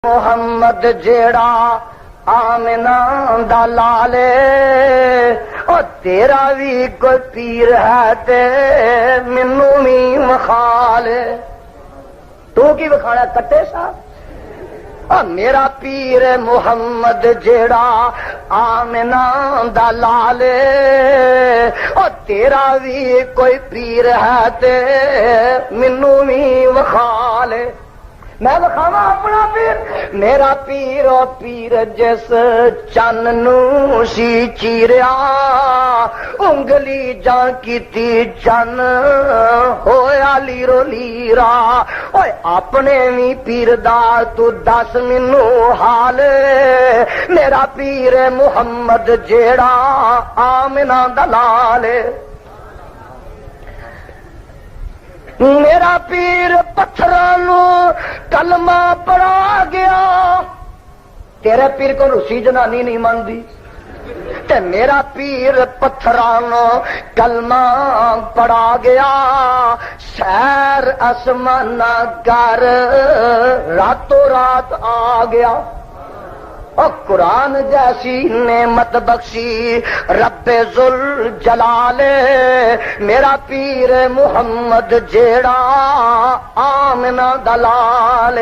محمد جیڑا آمنہ دا لالے او تیرا بھی کوئی پیر ہے تے منو بھی وخالے تو کی وکھانا کٹے صاحب میرا پیر محمد جیڑا آمنہ دا لالے او تیرا بھی کوئی پیر ہے تے منو بھی وخالے میں بخاوا اپنا پیر میرا پیر او پیر جس چن نو سی چیریا انگلی جان کیتی چن ہویا لیرو لیرا اوے اپنے وی پیر دا تو دس مینو حال میرا پیر محمد جیڑا آمنہ دا لال میرا پیر پتھرانو کلمہ پڑھا گیا تیرے پیر کو روسی جنانی نہیں مانتی تے میرا پیر پتھرانو کلمہ پڑھا گیا سیر آسمانہ کر راتوں رات آ گیا اور قرآن جیسی نعمت بخشی رب ذوالجلال میرا پیر محمد جیڑا آمنہ دلال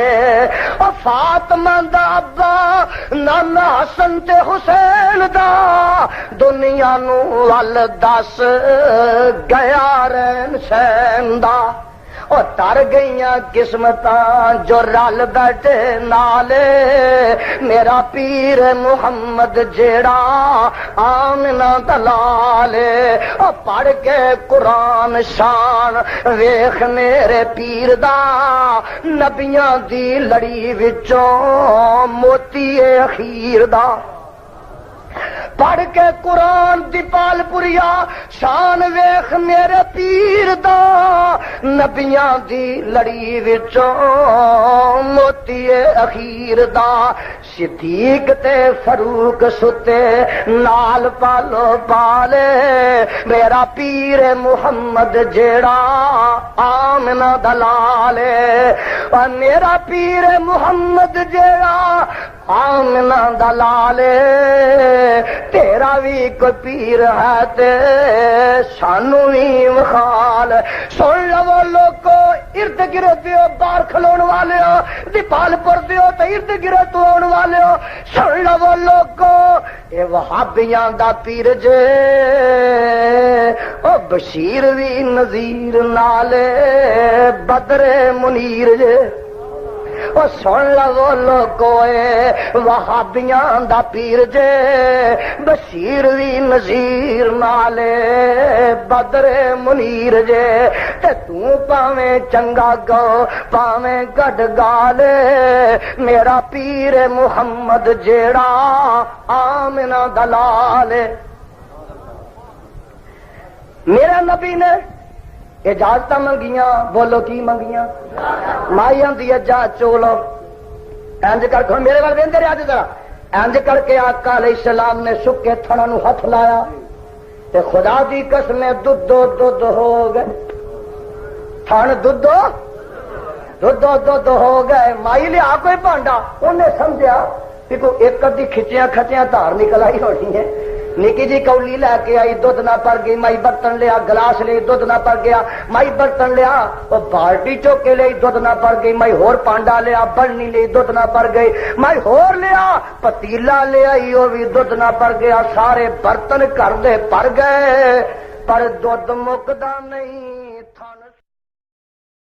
اور فاطمہ دا ابا نانا حسن تے حسین دا دنیا نو ول دس گیا رین سین دا اور تر گئیاں قسمتاں جو رل بیٹھے نالے میرا پیر محمد جیڑا آمنہ دلال اور پڑھ کے قرآن شان ویخ میرے پیر دا نبیاں دی لڑی وچوں موتی اخیر دا پڑھ کے قرآن دی پال پوریا شان ویخ میرے پیر دا نبیاں دی لڑی وچوں موتی اخیر دا صدیق تے فاروق ستے نال پالو پالے میرا پیر محمد جیڑا آمنہ دلال میرا پیر محمد جیڑا آمنہ دلال تیرا بھی کوئی پیر ہے تے سانو بھی وخال سن لو لوگو ارد گرد دیو بار کھلون والے ہو دیپال پور دیو تے ارد گرد تو آن والے ہو سن لو لوگو اے وہابیاں دا پیر جے او بشیر بھی نذیر نالے بدر منیر جے او سن لو لوگو وہابیاں دا پیر جے بشیر وی نذیر نالے بدر منیر جے تے تو پاویں چنگا گو پاویں گڈ گالے میرا پیر محمد جیڑا آمنہ دلال میرا نبی نے اجازت منگیاں بولو کی منگیاں مائی آندی جا چولو انج کر کے میرے وال ویندے رہیا ذرا انج کر کے آقا علیہ السلام نے سکے تھڑا نو ہاتھ لایا تے خدا دی قسم دودھ ہو گئے تھن دودھ ہو گئے مائی لیا کوئی بانڈا انہیں سمجھا کہ کوئی ایک ادھی کھچیاں کھچیاں دھار نکل آئی ہونی ہے نکی جی کولی لے کے آئی دودھ نہ پڑ گئی مائی برتن لیا گلاس لے دودھ نہ پڑ گیا مائی برتن لیا وہ بالٹی چوک کے لئی دودھ نہ پڑ گئی مائی ہور پانڈا لیا بڑنی لئی دودھ نہ پڑ گئی مائی ہور لیا پتیلا لے آئی وہ بھی دودھ نہ پڑ گیا سارے برتن کر دے پڑ گئے پر دودھ مکدا نہیں تھن